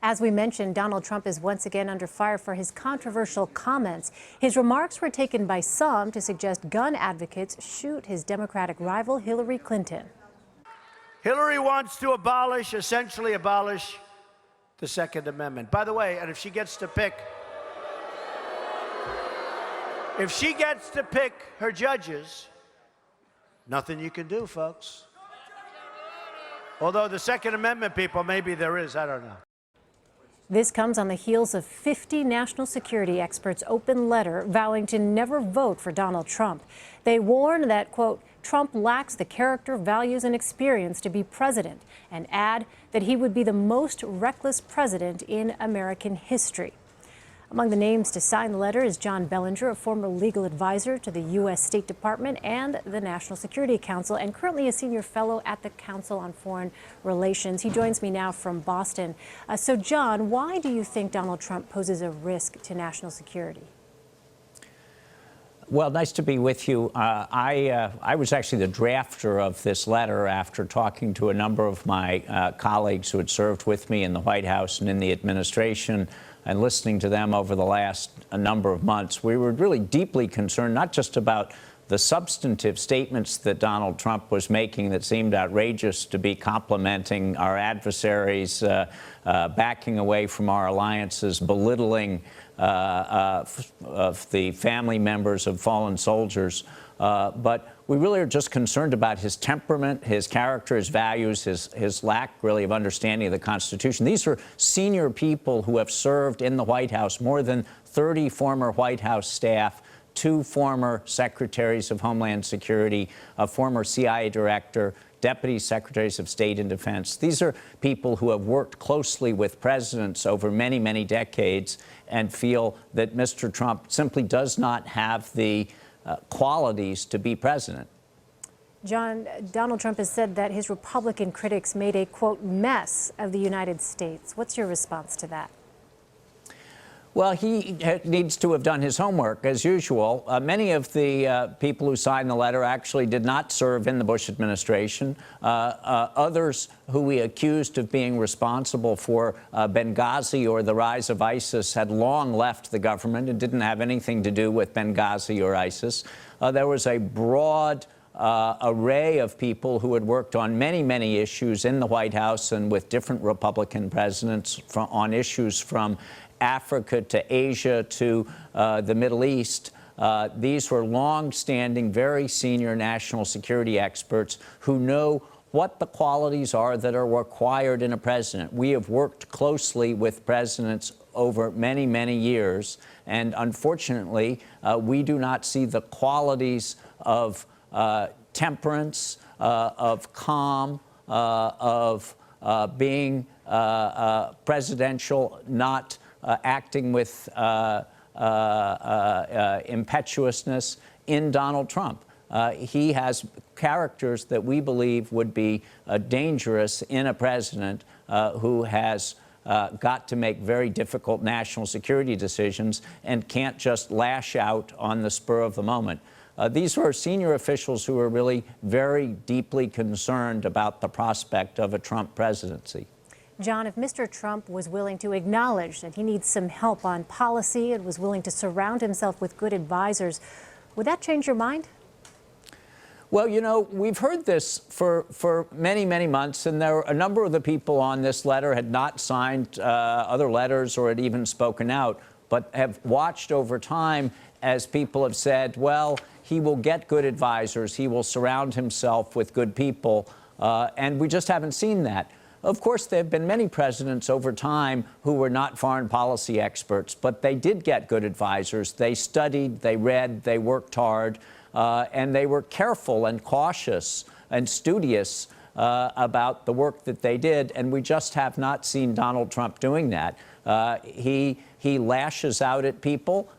As we mentioned, Donald Trump is once again under fire for his controversial comments. His remarks were taken by some to suggest gun advocates shoot his Democratic rival Hillary Clinton. Hillary wants to essentially abolish the Second Amendment. By the way, and if she gets to pick her judges, nothing you can do, folks. Although the Second Amendment people, maybe there is, I don't know. This comes on the heels of 50 national security experts' open letter vowing to never vote for Donald Trump. They warn that, quote, Trump lacks the character, values, and experience to be president, and add that he would be the most reckless president in American history. Among the names to sign the letter is John Bellinger, a former legal advisor to the U.S. State Department and the National Security Council, and currently a senior fellow at the Council on Foreign Relations. He joins me now from Boston. So, John, why do you think Donald Trump poses a risk to national security? Well, nice to be with you. I was actually the drafter of this letter after talking to a number of my colleagues who had served with me in the White House and in the administration, and listening to them over the last number of months. We were really deeply concerned, not just about the substantive statements that Donald Trump was making that seemed outrageous, to be complimenting our adversaries, backing away from our alliances, belittling of the family members of fallen soldiers. But we really are just concerned about his temperament, his character, his values, his lack, really, of understanding of the Constitution. These are senior people who have served in the White House, more than 30 former White House staff, 2 former secretaries of Homeland Security, a former CIA director, deputy secretaries of state and defense. These are people who have worked closely with presidents over many, many decades and feel that Mr. Trump simply does not have the qualities to be president. John, Donald Trump has said that his Republican critics made a, quote, mess of the United States. What's your response to that? Well, he needs to have done his homework, as usual. Many of the people who signed the letter actually did not serve in the Bush administration. Others who we accused of being responsible for Benghazi or the rise of ISIS had long left the government and didn't have anything to do with Benghazi or ISIS. There was a broad array of people who had worked on many, many issues in the White House and with different Republican presidents on issues from Africa to Asia to the Middle East. These were long-standing, very senior national security experts who know what the qualities are that are required in a president. We have worked closely with presidents over many, many years, and unfortunately, we do not see the qualities of temperance, of calm, of being presidential, not acting with impetuousness in Donald Trump. He has characters that we believe would be dangerous in a president who has got to make very difficult national security decisions and can't just lash out on the spur of the moment. These were senior officials who were really very deeply concerned about the prospect of a Trump presidency. John, if Mr. Trump was willing to acknowledge that he needs some help on policy and was willing to surround himself with good advisors, would that change your mind? Well, you know, we've heard this for many, many months, and there were a number of the people on this letter had not signed other letters or had even spoken out, but have watched over time as people have said, well, he will get good advisors, he will surround himself with good people, and we just haven't seen that. Of course, there have been many presidents over time who were not foreign policy experts, but they did get good advisors. They studied, they read, they worked hard, and they were careful and cautious and studious about the work that they did, and we just have not seen Donald Trump doing that. He lashes out at people.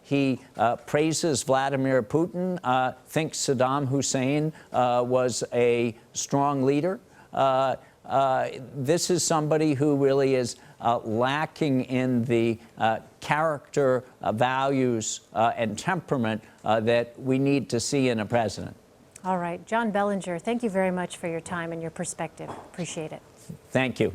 He praises Vladimir Putin, thinks Saddam Hussein was a strong leader. This is somebody who really is lacking in the character, values, and temperament that we need to see in a president. All right. John Bellinger, thank you very much for your time and your perspective. Appreciate it. Thank you.